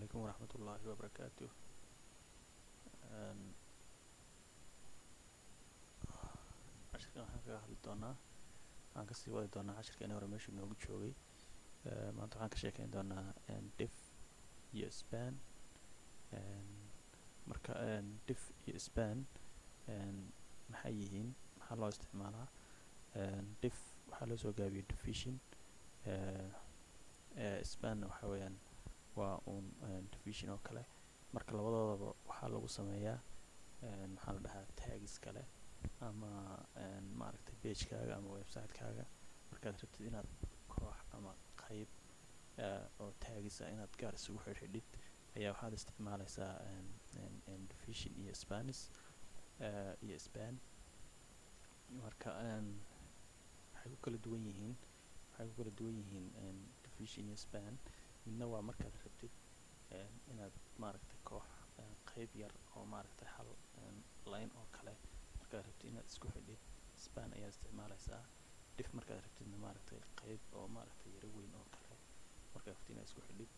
عليكم ورحمة الله وبركاته. cashirkan waxaan kaga hadli doonaa waxaan kasii wadi doonaa cashirkeena hore meeshuu noogu joogay. maanta waxaan ka sheekeyn doonaa diff iyo span. marka diff iyo span maxay yihiin, maxaa loo isticmaalaa? diff waxaa loo soo gaabiyey division, spanna waxa weeyaan waa uun division oo kale. marka labadoodaba waxaa lagu sameeyaa maxaa la dhahaa tags kale ama maaragtay pagekaaga ama website-kaaga markaad rabtid inaad koox ama qayb oo taagisa inaad gaar isugu xidhxidhid ayaa waxaad isticmaalaysaa division iyo spanis iyo span. marka waxay ku kala duwan yihiin division iyo span. midna waa markaad rabtid inaad maaragtay koox qayb yar oo maaragtay hal line oo kale markaad rabtid inaad isku xidhid span ayaa isticmaalaysaa. diff markaad rabtidna maaragtay qayb oo maaragtay yaro weyn oo kale markaad rabtid inaad isku xidhid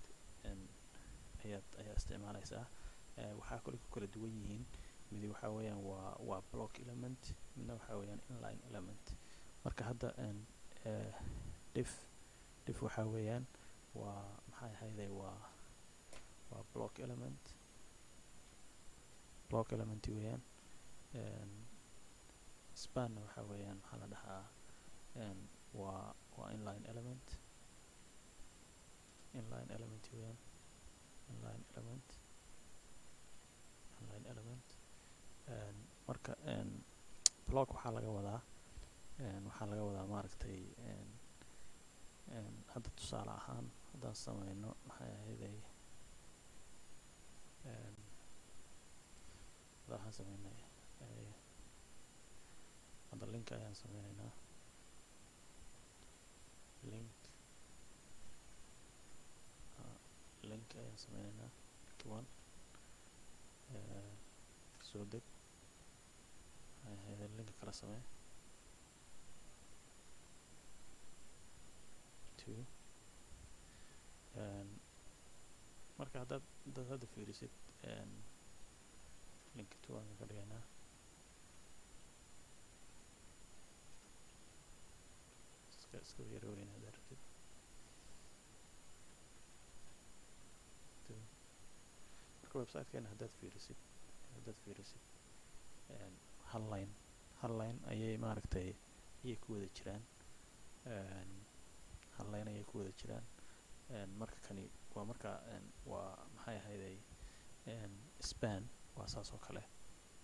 ayaa isticmaalaysaa. waxaa kale ku kala duwan yihiin, midi waxaa weeyaan waa block element, midna waxaa weeyaan inline element. marka hadda diff waxaa weeyaan waa maxay ahayday waa block element weeyaan. spanna waxaa weeyaan maxaa la dhahaa waa inline element weeyaan. inline element marka block waxaa laga wadaa maaragtay hadda tusaale ahaan haddaan sameyno maxay ahayday waxaan sameynay hadda link ayaan sameynaynaa. link ayaan sameynaynaa one soo deg maxay ahayday linka kala samee two. marka haddaad hadda fiirisid linka two aan ka dhigaynaa. iska yara weyn haddaad rabtid marka website-keena haddaad fiirisid hal line ayay maaragtay ayay ku wada jiraan. hal line ayay ku wada jiraan. marka kani waa marka waa maxay ahayday span waa saas oo kale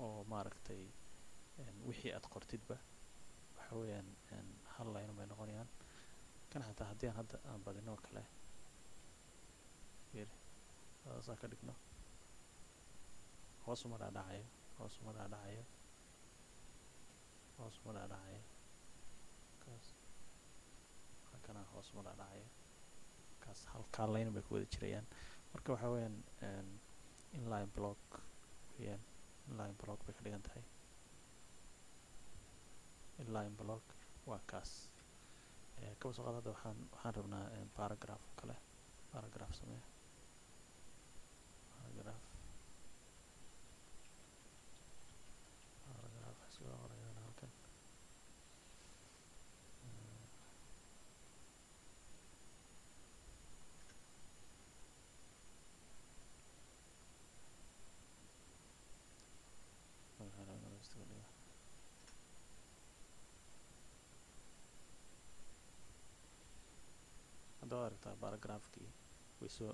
oo maaragtay wixii aad qortidba waxa weeyaan hal line bay noqonayaan. kan xataa haddii aan hadda aan badino oo kale saasaa ka dhigno hoos uma dhaadhacayo kaas halkana hoos uma dhaadhacayo kaas halkaa line bay ku wada jirayaan. marka waxaa weeyaan inline block weeyaan. inline block bay ka dhigan tahay. inline block waa kaas. kaba soo qaad hadda waxaan rabnaa paragraph oo kale. paragraph samee paragraph iskaga qorayaan halkan. haddaad aragtaa paragraphkii way soo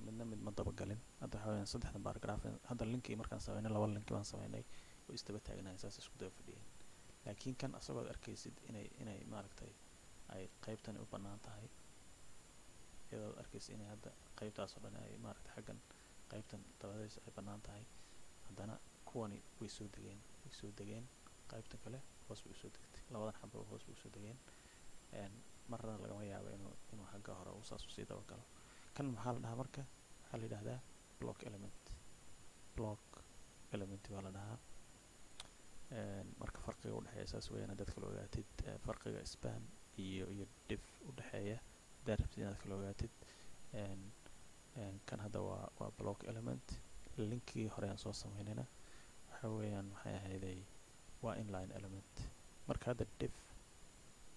midna mid ma dabagalin. hadda waxaa weeyaan saddexda paragraph hadda linkii markaan sameynay laba linki baan sameynay way isdaba taagnaayeen saas isku daba fadhiyeen. laakiin kan asagoo ad arkaysid inay maaragtay ay qaybtani u bannaan tahay iyadoo ad arkaysid inay hadda qaybtaas oo dhan ay maaragtay xaggan qaybtan dabadaysa ay bannaan tahay, haddana kuwani way soo degeen qaybtan kale hoos bay usoo degtay. labadan xabo hoos bay usoo degeen. marna lagama yaabo inuu xagga hore uu saas usii dabagalo. kan maxaa la dhahaa marka waxaa la yidhahdaa block element baa la dhahaa. marka farqiga udhexeeya saas weeyaan haddaad kala ogaatid farqiga span iyo diff udhexeeya haddaad rabtid inaad kala ogaatid. kan hadda waa block element. linkii hore aan soo sameynayna waxa weeyaan maxay ahayday waa inline element. marka hadda div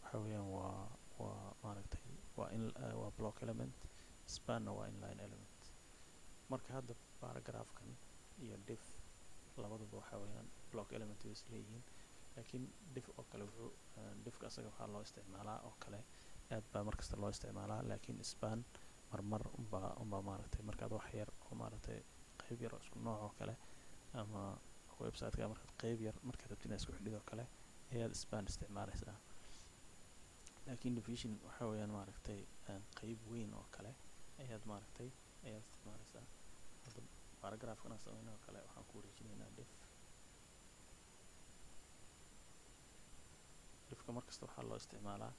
waxa weeyaan waa maaragtay waa block element, spanna waa inline element. marka hadda paragraphkan iyo div labaduba waxa weeyaan block element way isleeyihiin, laakiin div oo kale wuxuu divka asaga waxaa loo isticmaalaa oo kale aad baa markasta loo isticmaalaa, laakiin span marmar unbaa maaragtay markaad wax yar oo maaragtay qayb yar oo isku nooc oo kale ama website-ka markaad qayb yar markaad rabtid inaad isku xidhido kale ayaad span isticmaalaysaa. laakiin division waxa weeyaan maaragtay qayb weyn oo kale ayaad isticmaalaysaa. hadda paragraphkan aan sameynay oo kale waxaan ku wareejinaynaa divka markasta waxaa loo isticmaalaa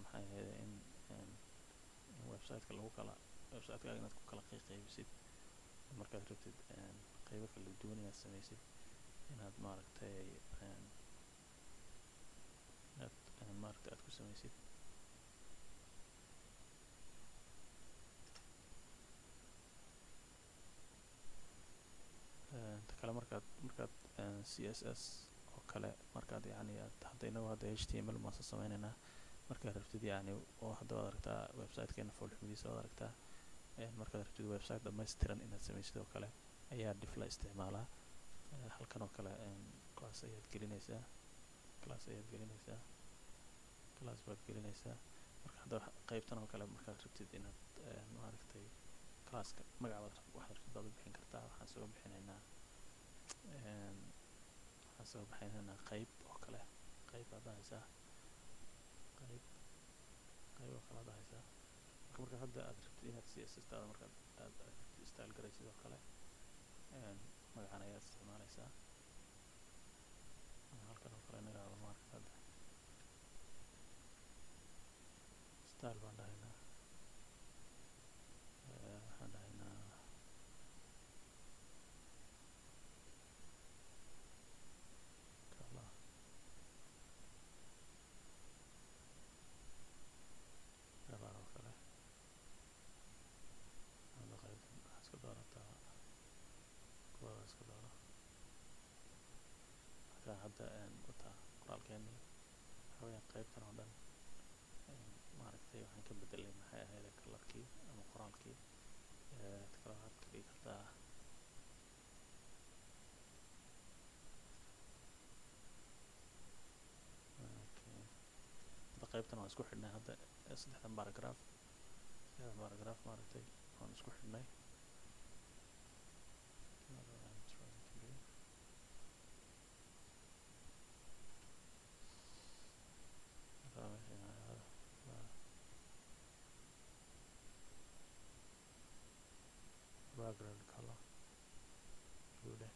maxay ahayd in website-ka website-kaaga inaad ku kala qaybisid markaad rabtid qaybo kala duwan inaad samaysid, inaad maaragtay aad ku samaysid. ta kale markaad css oo kale markaad yacni hadda inagu hadda html maan soo sameynaynaa, markaad rabtid yacni oo hadda waad aragtaa website-keena foolxumadiisa waad aragtaa. markaad rabtid website dhammaystiran inaad samaysid oo kale ayaa div la isticmaalaa. halkan oo kale class ayaad gelinaysaa baad gelinaysaa. marka hadda qaybtan oo kale markaad rabtid inaad maaragtay classka magaca waxaad rabtid baad u bixin kartaa. waxaan soo bixinaynaa qayb oo kale, qayb baad dhahaysaa, qayb oo kale aad dhahaysaa. marka hadda aad rabtid inaad css-taada markaad aad rabtid style garaysid oo kale magacan ayaad isticmaalaysaa. halkan oo kale nagaada marka hadda style baan dhahaynaa, waxaan dhahaynaa color oo kale. hadda qaybtan waxaad iska doorataa kuwada iska dooro. marka hadda wataa qoraalkeeni waxa weeyaan qaybtan oo dhan maaragtay waxaan ka bedelay maxay ahayd colorkii ama qoraalkii. kala waxaad ka dhigi kartaa hadda qaybtan waan isku xidhnay. hadda saddexdan paragraph maaragtay waan isku xidhnay. background color blue day.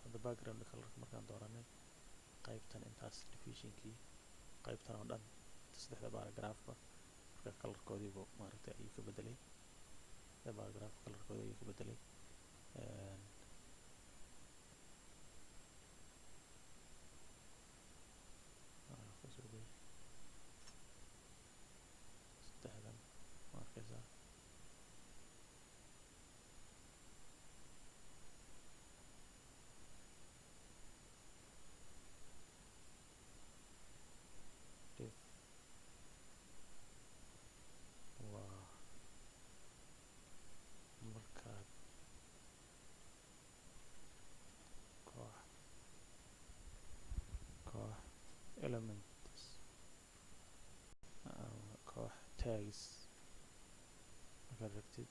hadda background colorka markaan dooranay qaybtan intaas divisionkii qaybtan oo dhan saddexda paragraphba marka colorkoodiibu maaragtay ayuu ka bedelay. paragraph colorkoodi ayuu ka bedelay. saddexdan ma arkaysaa div waa markaad koox elements koox tags markaad rabtid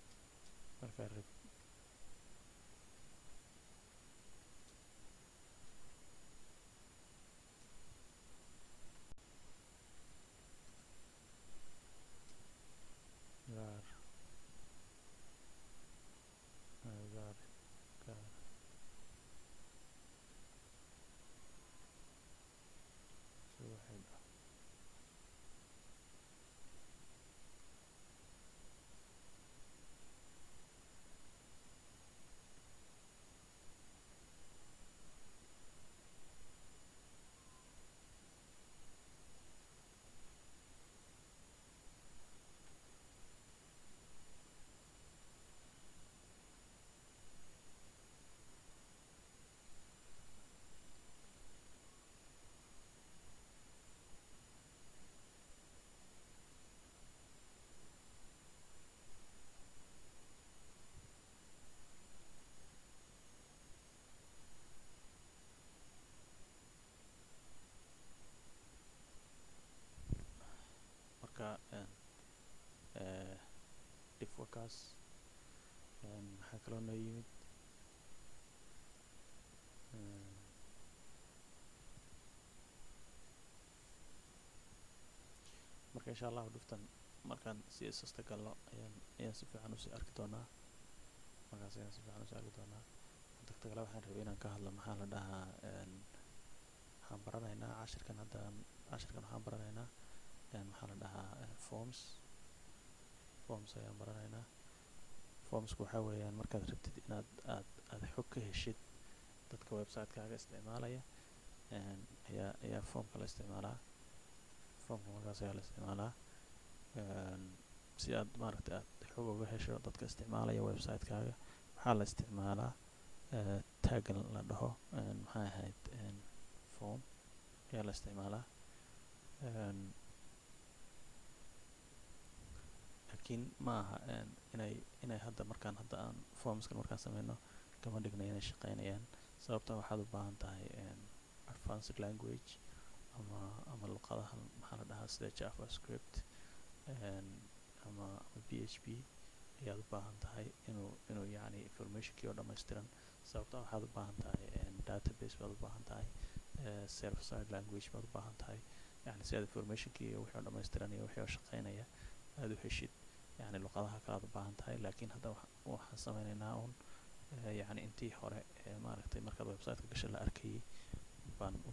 wakaas maxaa kaloo noo yimid marka insha allahu dhuftan markaan css-ta galno ayaan si fiican usii arki doonaa markaas ayaan si fiican usii arki doonaa dagta kale waxaan rabay inaan ka hadlo maxaa la dhahaa waxaan baranaynaa cashirkan waxaan baranaynaa maxaa la dhahaa forms ayaan baranaynaa formsku waxaa weeyaan markaad rabtid inaad aad xog ka heshid dadka website-kaaga isticmaalaya ayaa formka la isticmaalaa formka markaas ayaa la isticmaalaa si aad maaragtay aad xog uga hesho dadka isticmaalaya website-kaaga waxaa la isticmaalaa taggan la dhaho maxay ahayd form ayaa la isticmaalaa laakiin ma aha inay hadda aan formskan markaan sameyno kama dhigna inay shaqeynayaan sababta waxaad u baahan tahay advanced language ama luqadaha maxaa la dhahaa sida javascript ama php ayaad u baahan tahay inuu yacni informationkii oo dhammaystiran sababta waxaad u baahan tahay database baad u baahan tahay server side language baad u baahan tahay yani si aad informationkii iyo wixii oo dhammaystiran iyo wixii oo shaqeynaya aad u heshid yani luqadaha kale aad u baahan tahay laakiin hadda waxaan sameynaynaa un yani intii hore maaragtay markaad website-ka gasha la arkayay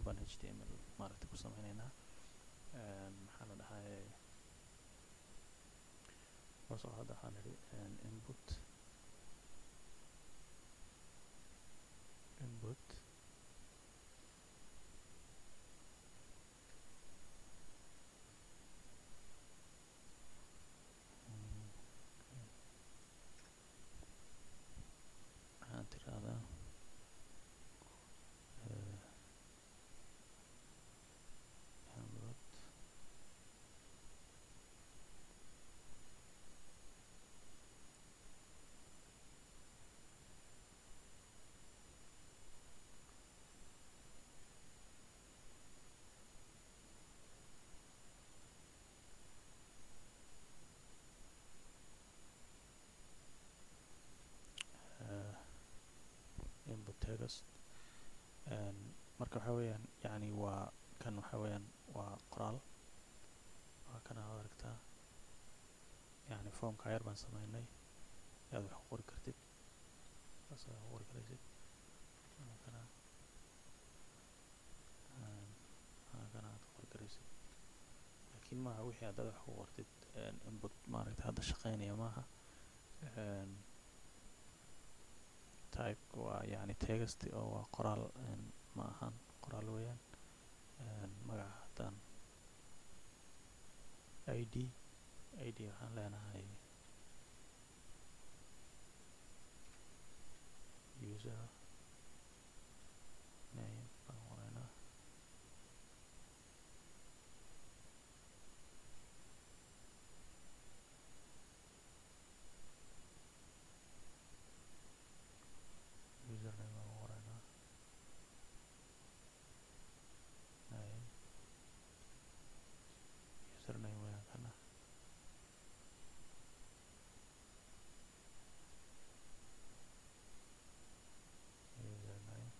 baan html maaragtay ku sameynaynaa maxaa la dhahaa hoos oo hadda waxaan idhi input waxaan tiraahdaa input text marka waxaa weeyaan yani waa kan waxaa weeyaan waa qoraal waa kan aad aragtaa yani formka yar baan sameynay aad wax ku qori kartid saas aad ku qori karaysid kana aad ku qori karaysid laakiin maaha wixii haddaad wax ku qortid input maaragtay hadda shaqeynaya maaha type waa yani text oo waa qoraal ma ahan qoraal weeyaan magaca haddaan id waxaan leenahay user name baan qoraynaa username baan qoraynaa name username weeyaan kana username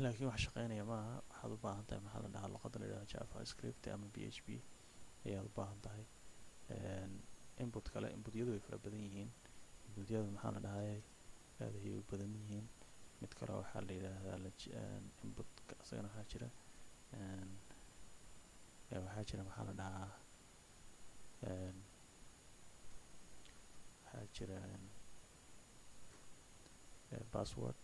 laakiin wax shaqeynaya maaha waxaad u baahan tahay maxaa la dhahaa luqadda la yidhahdo javascript ama php ayaad u baahan tahay input kale inputyadu way fara badan yihiin inputyadu maxaa la dhahay aad ayay u badan yihiin mid kale waxaa la yidhaahdaa inputka isagana waxaa jira maxaa la dhahaa waxaa jira password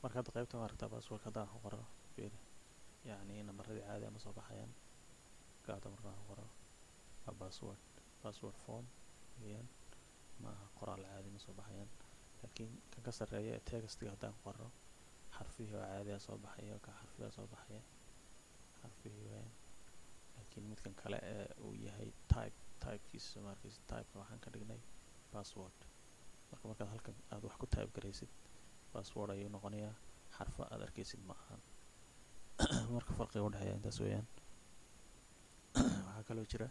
marka hadda qaybta maaragtaa password haddaan ku qoro fiiri yani nambaradii caadi ama soo baxayaan marka hadda markaan qoro waa password form weeyaan, ma aha qoraal caadi ma soo baxayaan. laakiin kan ka sarreeya ee textiga haddaan qoro xarfihii oo caadiga soo baxaya, ka xarfiga soo baxaya xarfihii weeyaan. laakiin midkan kale ee uu yahay typekiisa markiisa typeka waxaan ka dhignay password. markaad halkan aad wax ku type garaysid password ayuu noqonayaa, xarfa aad arkaysid ma ahan. marka farqiga u dhexeeya intaas weeyaan. waxaa kaloo jira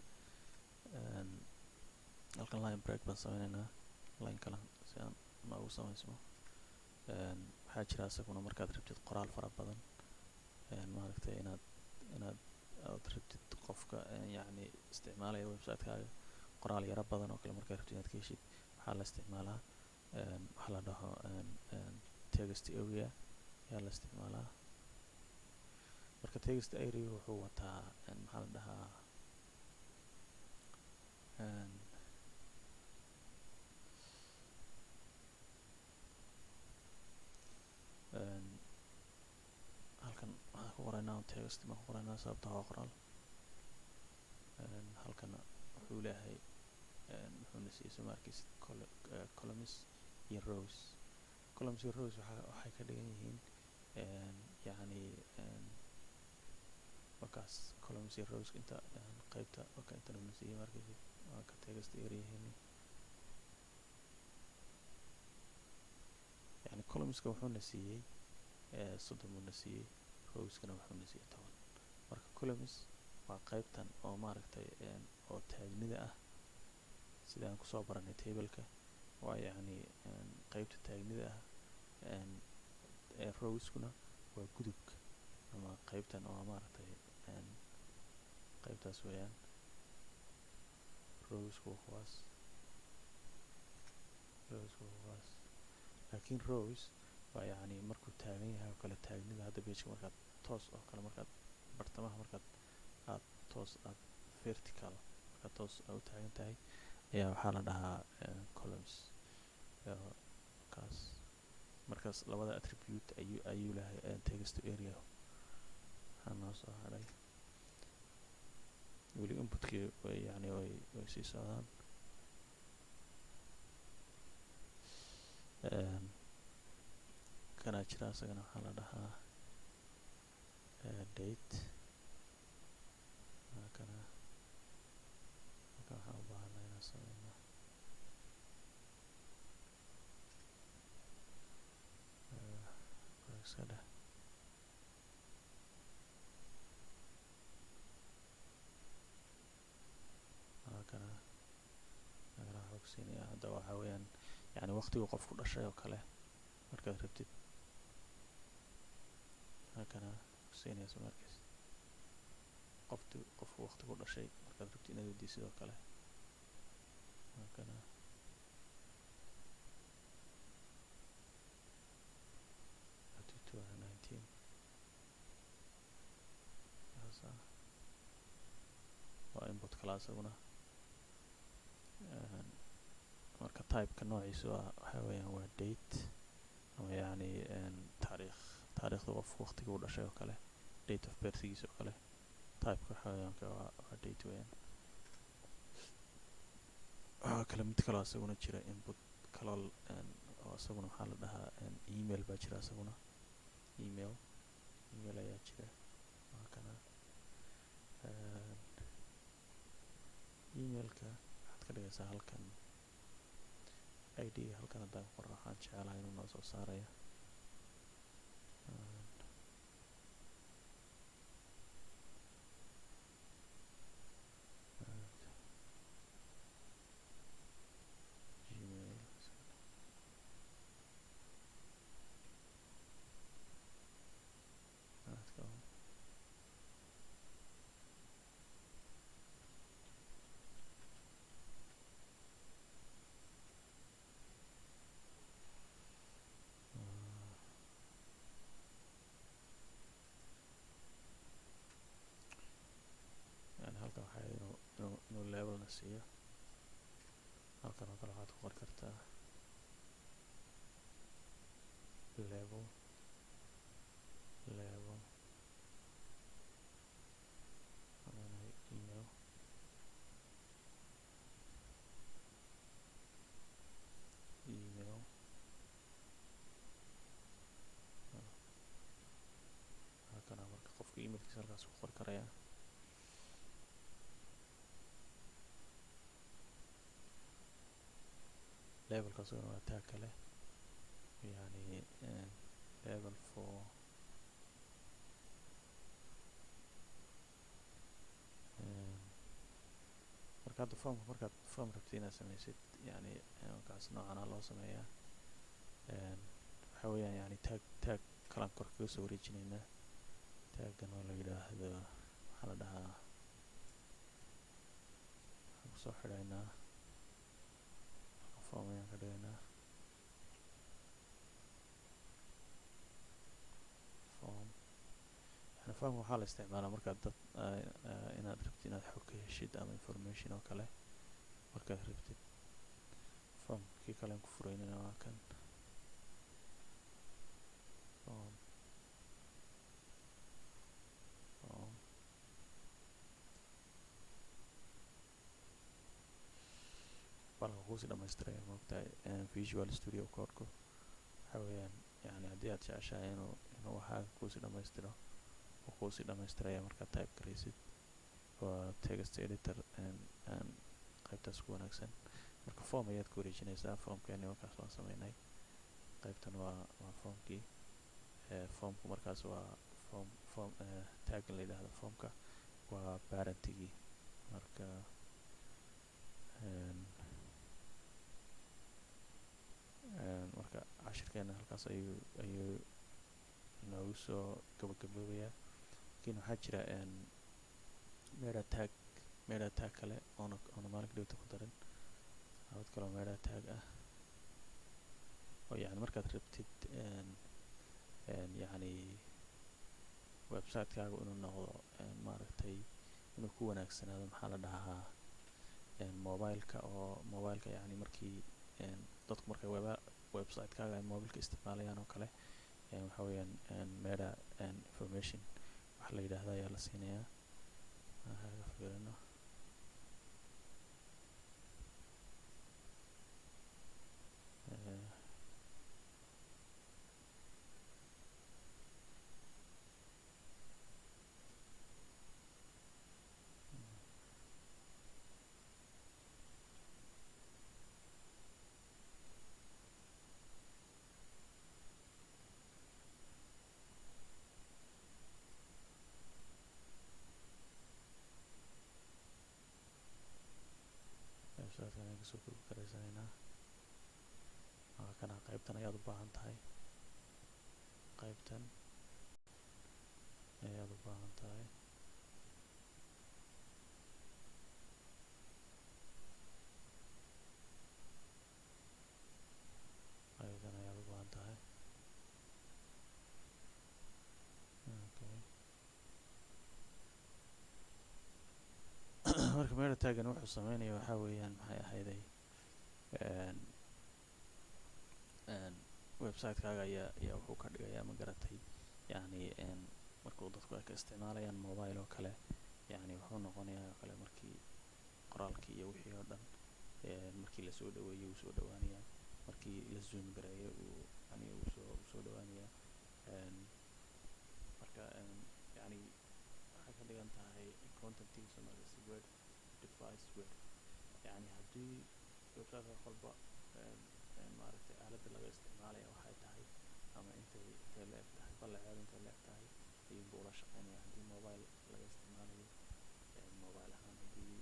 halkan line break baan sameynaynaa, line kale si aan noogu samaysmo. waxaa jira isaguna markaad rabtid qoraal fara badan, maaragtay inaad rabtid qofka yacni isticmaalaya website-kaaga qoraal yaro badan oo kale markaad rabtid inaad ka heshid, waxaa la isticmaalaa waxa la dhaho text area ayaa la isticmaalaa. marka text area wuxuu wataa maxaa la dhahaa halkan waxaan ku qoraynaa text baan ku qoraynaa sababta waa qoraal. halkana wuxuu leeyahay wuxuuna siiyey soo markiis columns iyo rows. columns iyo rows waxay ka dhigan yihiin yacni markaas columns iyo rows inta qaybta ka inta na siiyey markiis waa ka text area-heeni. يعني columnska wuxuuna siiyey 30 buuna siiyey, rowskana wuxuuna siiyey 10. marka columns waa qaybtan oo maaragtay oo taagnida ah sida aan kusoo baranay tableka, waa yacni qaybta taagnida ah. rowskuna waa gudubka ama qaybtan oo maaragtay qaybtaas weeyaan. rowsku kuwaas laakiin rows waa yacni markuu taagan yahay oo kale taagnida. hadda pageka markaad toos oo kale markaad bartamaha markaad aad toos aad vertical markaad toos u taagan tahay ayaa waxaa la dhahaa columns. markaas labada attribute ayuu leeyahay text area. waxaa noo soo hadhay weli inputkii yacni way sii socdaan. kana jira isagana waxaa la dhahaa date. kana waxaan u baahanaa inaan sameyno iska dheh kana waxaa ogsiinaya. hadda waxaa weeyaan yani waqtigu qofku dhashay oo kale markaad rabtid kana ogsiinayso markaas qofku waqtigu dhashay markaad rabtid inaad weydiisid sidoo kale kana 2019 waa input kala isaguna. marka typeka noociisu waxaa weeyaan waa date ama yacni taariikhda qofku waqtiga uu dhashay oo kale, date of birthgiisa oo kale. typeka waxaa weeyaan waa date weeyaan. waxaa kale mid kaloo isaguna jira input kaloo oo isaguna waxaa la dhahaa email baa jira isaguna. email ayaa jira. waa kana emailka waxaad ka dhigaysaa halkan id halkan haddaan qoro waxaan jecelahay inuu noo soo saaraya gmail. halkan waxaa inuu levelna siiyo. halkan oo kale waxaad ku qori kartaa level ama email magaciisa halkaas ku qori karayaa. levelkaas waa tag kale, yani level for marka hadda formka markaad form rabtid inaad sameysid, yani kaas noocana loo sameeyaa. waxa weeyaan yani tag kalaan kor kaga soo wareejinaynaa. taggan oo la yidhaahdo waxaa la dhahaa, waxaan kusoo xidhaynaa form ayaan ka dhigaynaa form. yani formka waxaa la isticmaalaa markaad dad inaad rabtid inaad xog ka heshid ama information oo kale markaad rabtid. formkii kalean ku furaynana waa kan form balka kuusii dhamaystiraya maogtahay. Visual Studio Code-ku waxa weeyaan yani haddii aad jeceshahay inuu waxaaga kuusii dhamaystiro oo kuusii dhamaystiraya markaad type garaysid. waa text editor qaybtaas ku wanaagsan. marka form ayaad ku wareejinaysaa. formkeeni markaas waan sameynay. qaybtan waa formkii. formku markaas waa form tagga la yidhaahdo formka waa parentigii. marka cashirkeena halkaas ayuu noogu soo gabagaboobayaa. lakin waxaa jira meta tag kale oona maalinka dhibta ku darin. habad kaloo meta tag ah oo yani markaad rabtid yani website-kaagu inuu noqdo maaragtay inuu ku wanaagsanaado, maxaa la dhahaa, mobileka yani markii dadku markay website-kaaga ay mobilka isticmaalayaan oo kale, waxa weeyaan meta information wax la yidhaahdo ayaa la siinayaa. haga fiirino. website-kan ayaan kasoo koobi karaysanaynaa. kana qaybtan ayaad u baahan tahay. qaybtan ayaad u baahan tahay. qaybtan ayaad u baahan tahay. okay. marka meta taggan wuxuu sameynaya waxaa weeyaan maxay ahayday website-kaaga ayaa wuxuu ka dhigayaa ma garatay, yani markuu dadku ay ka isticmaalayaan mobile oo kale, yani wuxuu noqonayaa oo kale markii qoraalkii iyo wixii oo dhan markii lasoo dhaweeyo uu soo dhawaanayaa, markii la zoom gareeyo uu yani soo dhawaanayaa. marka yani waxay ka dhigan tahay contentigiisa markaasi word device word, yani haddii website-ka qolba maaragtay aaladda laga isticmaalaya waxay tahay ama intay la eg tahay ballaceedu intay la eg tahay ayuunbuu ula shaqeynaya. haddii mobile laga isticmaalayo mobile ahaan, haddii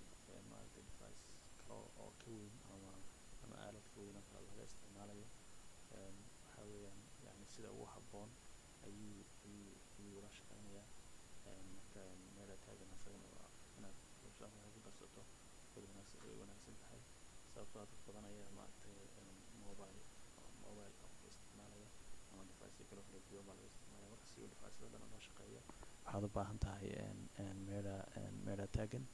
maaragtay device kale oo ka weyn ama aalad ka weyn oo kale laga isticmaalayo, waxa weeyaan yani sida ugu habboon ayuu ula shaqeynayaa. marka meta taggan asagana waa inaad website-ka ku darsato way wanaagsan tahay. sababtoo dad badan ayaa maaragtay mobile qofka isticmaalaya ama device kale kala duwan baa laga isticmaalaya. marka si uu device-yada dhan loo shaqeeyo waxaad u baahan tahay meta taggan.